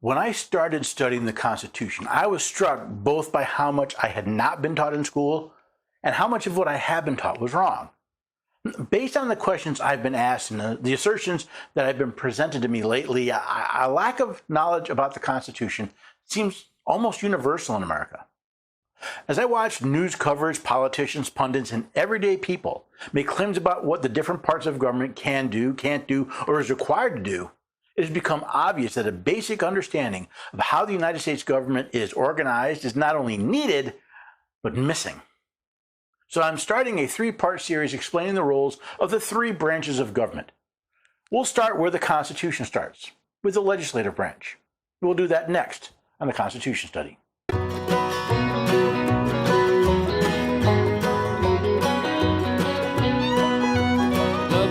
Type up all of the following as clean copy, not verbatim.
When I started studying the Constitution, I was struck both by how much I had not been taught in school and how much of what I had been taught was wrong. Based on the questions I've been asked and the assertions that have been presented to me lately, a lack of knowledge about the Constitution seems almost universal in America. As I watched news coverage, politicians, pundits, and everyday people make claims about what the different parts of government can do, can't do, or is required to do, it has become obvious that a basic understanding of how the United States government is organized is not only needed, but missing. So I'm starting a three-part series explaining the roles of the three branches of government. We'll start where the Constitution starts, with the legislative branch. We'll do that next on the Constitution Study. Love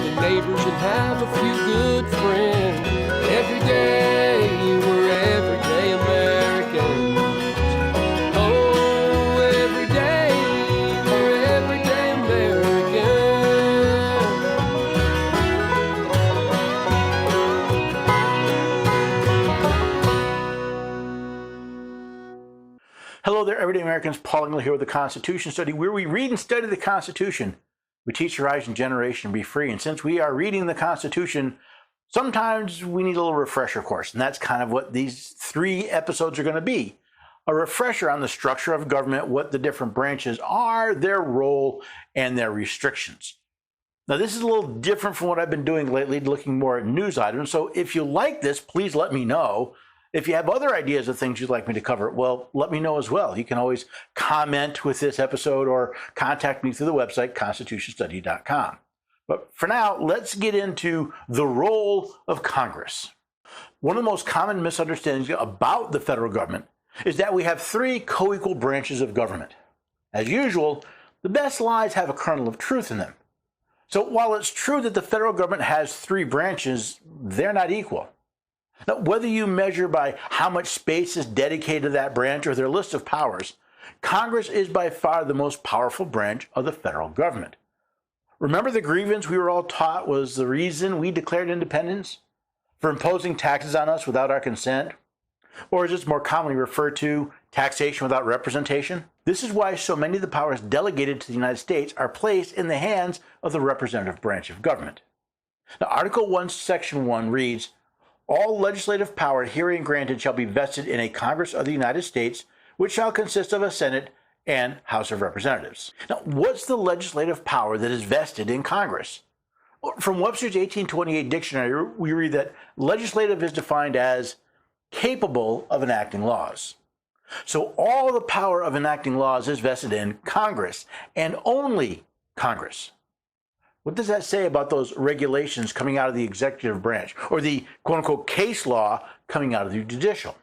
the neighbors and have a few good friends. Every day we're everyday Americans. Oh, every day we're everyday Americans. Hello there, everyday Americans. Paul Engel here with the Constitution Study, where we read and study the Constitution. We teach your rising generation to be free. And since we are reading the Constitution, sometimes we need a little refresher course. And that's kind of what these three episodes are going to be. A refresher on the structure of government, what the different branches are, their role, and their restrictions. Now, this is a little different from what I've been doing lately, looking more at news items. So if you like this, please let me know. If you have other ideas of things you'd like me to cover, well, let me know as well. You can always comment with this episode or contact me through the website, constitutionstudy.com. But for now, let's get into the role of Congress. One of the most common misunderstandings about the federal government is that we have three co-equal branches of government. As usual, the best lies have a kernel of truth in them. So while it's true that the federal government has three branches, they're not equal. Now, whether you measure by how much space is dedicated to that branch or their list of powers, Congress is by far the most powerful branch of the federal government. Remember the grievance we were all taught was the reason we declared independence? For imposing taxes on us without our consent? Or as it's more commonly referred to, taxation without representation? This is why so many of the powers delegated to the United States are placed in the hands of the representative branch of government. Now, Article 1, Section 1 reads, "All legislative power herein granted shall be vested in a Congress of the United States, which shall consist of a Senate and House of Representatives." Now, what's the legislative power that is vested in Congress? From Webster's 1828 dictionary, we read that legislative is defined as capable of enacting laws. So all the power of enacting laws is vested in Congress, and only Congress. What does that say about those regulations coming out of the executive branch, or the quote-unquote case law coming out of the judicial?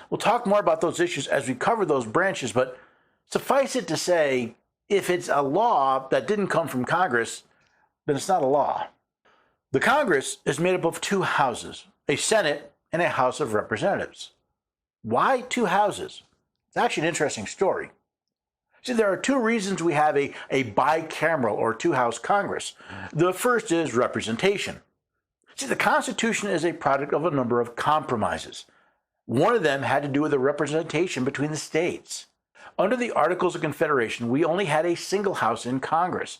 We'll talk more about those issues as we cover those branches, but suffice it to say, if it's a law that didn't come from Congress, then it's not a law. The Congress is made up of two houses, a Senate and a House of Representatives. Why two houses? It's actually an interesting story. See, there are two reasons we have a bicameral or two-house Congress. The first is representation. See, the Constitution is a product of a number of compromises. One of them had to do with the representation between the states. Under the Articles of Confederation, we only had a single house in Congress,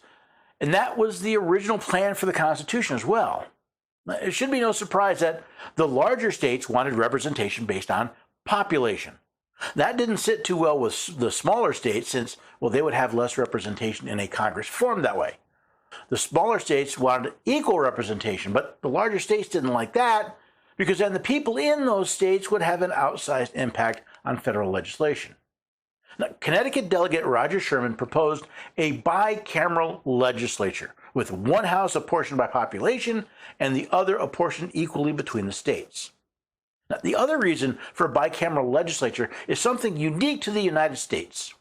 and that was the original plan for the Constitution as well. It should be no surprise that the larger states wanted representation based on population. That didn't sit too well with the smaller states since, well, they would have less representation in a Congress formed that way. The smaller states wanted equal representation, but the larger states didn't like that because then the people in those states would have an outsized impact on federal legislation. Now, Connecticut delegate Roger Sherman proposed a bicameral legislature with one house apportioned by population and the other apportioned equally between the states. Now, the other reason for a bicameral legislature is something unique to the United States.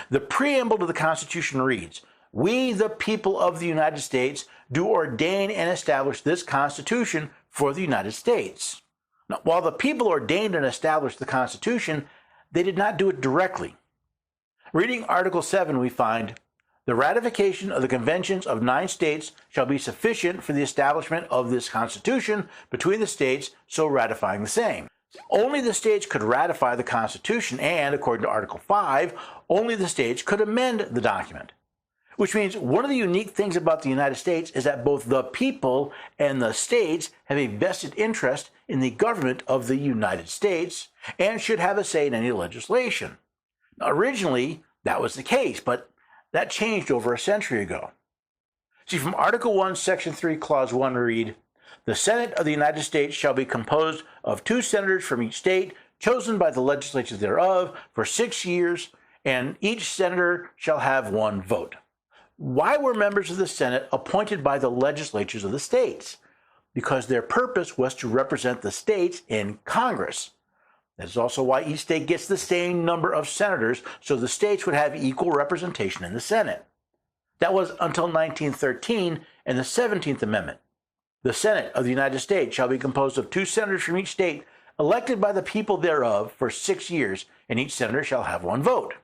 The preamble to the Constitution reads, "We, the people of the United States, do ordain and establish this Constitution for the United States." Now, while the people ordained and established the Constitution, they did not do it directly. Reading Article 7, we find, "The ratification of the conventions of 9 states shall be sufficient for the establishment of this Constitution between the states, so ratifying the same." Only the states could ratify the Constitution, and according to Article 5, only the states could amend the document. Which means one of the unique things about the United States is that both the people and the states have a vested interest in the government of the United States and should have a say in any legislation. Now, originally, that was the case, but that changed over a century ago. See, from Article 1, Section 3, Clause 1, we read, "The Senate of the United States shall be composed of 2 senators from each state, chosen by the legislature thereof for 6 years, and each senator shall have 1 vote." Why were members of the Senate appointed by the legislatures of the states? Because their purpose was to represent the states in Congress. That is also why each state gets the same number of senators, so the states would have equal representation in the Senate. That was until 1913 and the 17th Amendment. The Senate of the United States shall be composed of 2 senators from each state, elected by the people thereof for 6 years, and each senator shall have 1 vote.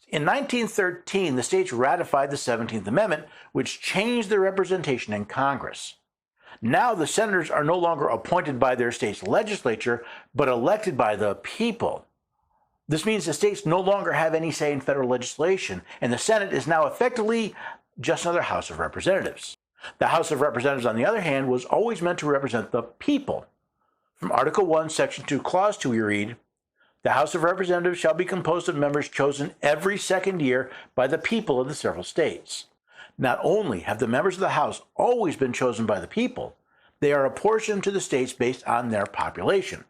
In 1913, the states ratified the 17th Amendment, which changed their representation in Congress. Now the senators are no longer appointed by their state's legislature, but elected by the people. This means the states no longer have any say in federal legislation, and the Senate is now effectively just another House of Representatives. The House of Representatives, on the other hand, was always meant to represent the people. From Article 1, Section 2, Clause 2, we read, "The House of Representatives shall be composed of members chosen every 2nd year by the people of the several states." Not only have the members of the House always been chosen by the people, they are apportioned to the states based on their population.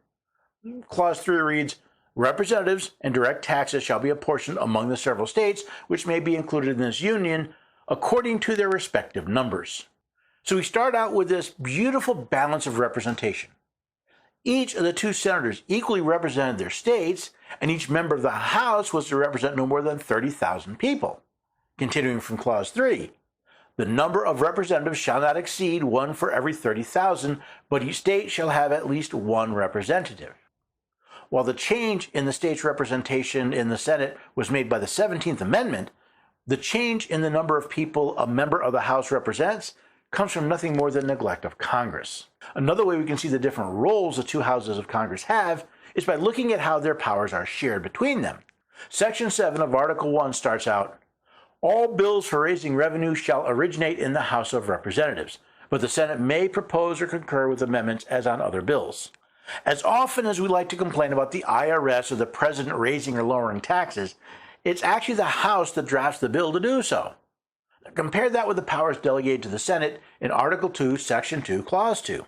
Clause 3 reads, "Representatives and direct taxes shall be apportioned among the several states which may be included in this union according to their respective numbers." So we start out with this beautiful balance of representation. Each of the 2 senators equally represented their states, and each member of the House was to represent no more than 30,000 people. Continuing from Clause 3, "The number of representatives shall not exceed 1 for every 30,000, but each state shall have at least 1 representative." While the change in the state's representation in the Senate was made by the 17th Amendment, the change in the number of people a member of the House represents comes from nothing more than neglect of Congress. Another way we can see the different roles the 2 houses of Congress have is by looking at how their powers are shared between them. Section 7 of Article 1 starts out, "All bills for raising revenue shall originate in the House of Representatives, but the Senate may propose or concur with amendments as on other bills." As often as we like to complain about the IRS or the president raising or lowering taxes, it's actually the House that drafts the bill to do so. Compare that with the powers delegated to the Senate in Article 2, Section 2, Clause 2.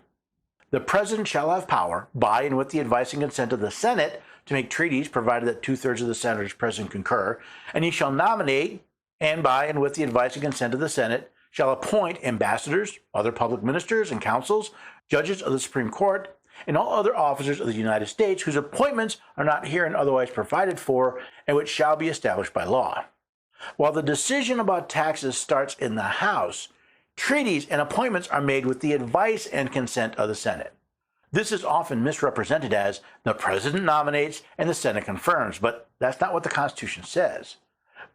"The President shall have power, by and with the advice and consent of the Senate, to make treaties, provided that 2/3 of the senators present concur, and he shall nominate, and by and with the advice and consent of the Senate, shall appoint ambassadors, other public ministers and councils, judges of the Supreme Court, and all other officers of the United States whose appointments are not herein otherwise provided for, and which shall be established by law." While the decision about taxes starts in the House, treaties and appointments are made with the advice and consent of the Senate. This is often misrepresented as the President nominates and the Senate confirms, but that's not what the Constitution says.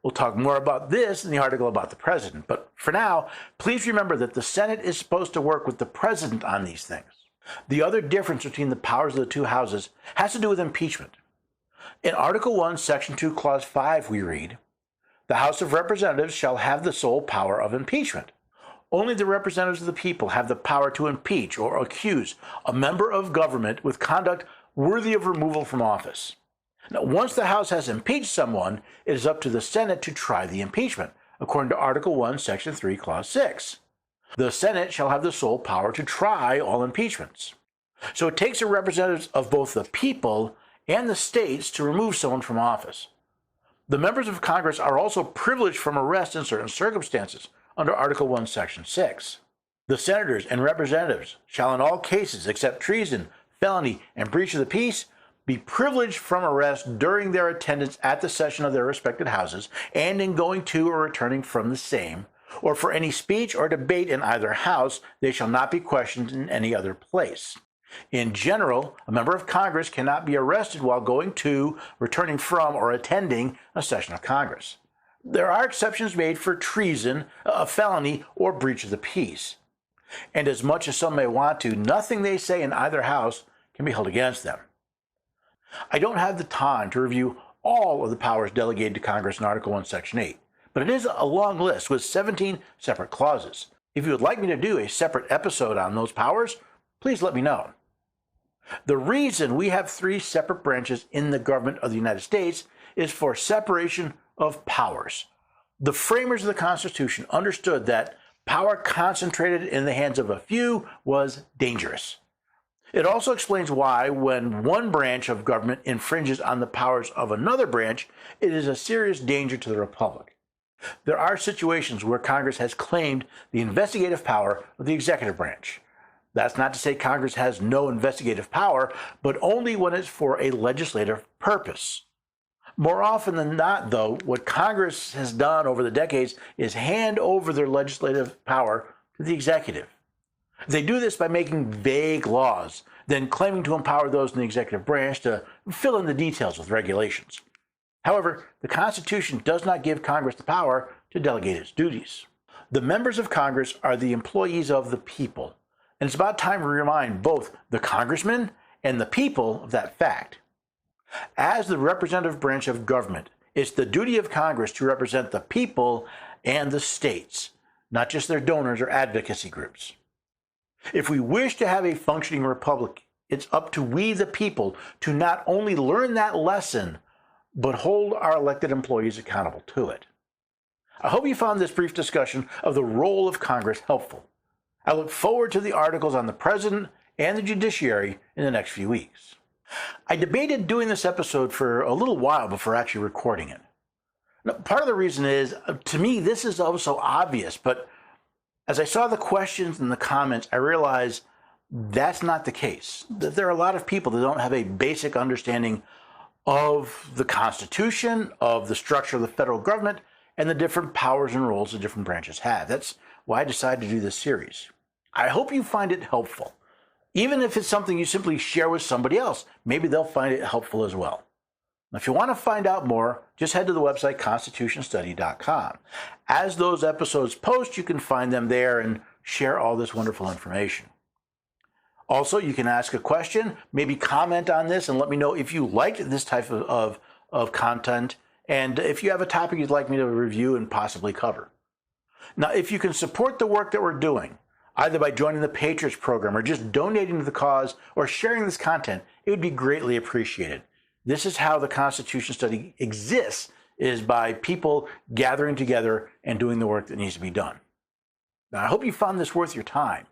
We'll talk more about this in the article about the President, but for now, please remember that the Senate is supposed to work with the President on these things. The other difference between the powers of the 2 houses has to do with impeachment. In Article 1, Section 2, Clause 5, we read, "The House of Representatives shall have the sole power of impeachment. Only the representatives of the people have the power to impeach or accuse a member of government with conduct worthy of removal from office." Now, once the House has impeached someone, it is up to the Senate to try the impeachment, according to Article 1, Section 3, Clause 6. "The Senate shall have the sole power to try all impeachments." So it takes the representatives of both the people and the states to remove someone from office. The members of Congress are also privileged from arrest in certain circumstances, under Article 1, Section 6. "The senators and representatives shall in all cases except treason, felony, and breach of the peace be privileged from arrest during their attendance at the session of their respective houses and in going to or returning from the same, or for any speech or debate in either house, they shall not be questioned in any other place." In general, a member of Congress cannot be arrested while going to, returning from, or attending a session of Congress. There are exceptions made for treason, a felony, or breach of the peace. And as much as some may want to, nothing they say in either house can be held against them. I don't have the time to review all of the powers delegated to Congress in Article 1, Section 8, but it is a long list with 17 separate clauses. If you would like me to do a separate episode on those powers, please let me know. The reason we have 3 separate branches in the government of the United States is for separation of powers. The framers of the Constitution understood that power concentrated in the hands of a few was dangerous. It also explains why, when one branch of government infringes on the powers of another branch, it is a serious danger to the republic. There are situations where Congress has claimed the investigative power of the executive branch. That's not to say Congress has no investigative power, but only when it's for a legislative purpose. More often than not, though, what Congress has done over the decades is hand over their legislative power to the executive. They do this by making vague laws, then claiming to empower those in the executive branch to fill in the details with regulations. However, the Constitution does not give Congress the power to delegate its duties. The members of Congress are the employees of the people, and it's about time to remind both the congressmen and the people of that fact. As the representative branch of government, it's the duty of Congress to represent the people and the states, not just their donors or advocacy groups. If we wish to have a functioning republic, it's up to we the people to not only learn that lesson, but hold our elected employees accountable to it. I hope you found this brief discussion of the role of Congress helpful. I look forward to the articles on the president and the judiciary in the next few weeks. I debated doing this episode for a little while before actually recording it. Now, part of the reason is, to me, this is also obvious, but as I saw the questions and the comments, I realized that's not the case. That there are a lot of people that don't have a basic understanding of the Constitution, of the structure of the federal government, and the different powers and roles the different branches have. That's why I decided to do this series. I hope you find it helpful. Even if it's something you simply share with somebody else, maybe they'll find it helpful as well. Now, if you want to find out more, just head to the website constitutionstudy.com. As those episodes post, you can find them there and share all this wonderful information. Also, you can ask a question, maybe comment on this and let me know if you liked this type of content and if you have a topic you'd like me to review and possibly cover. Now, if you can support the work that we're doing, either by joining the Patriots program or just donating to the cause or sharing this content, it would be greatly appreciated. This is how the Constitution Study exists, is by people gathering together and doing the work that needs to be done. Now, I hope you found this worth your time,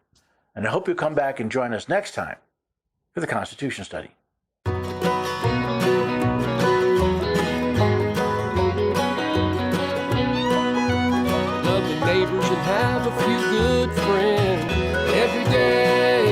and I hope you'll come back and join us next time for the Constitution Study. Love your neighbors and have a few good friends. Every day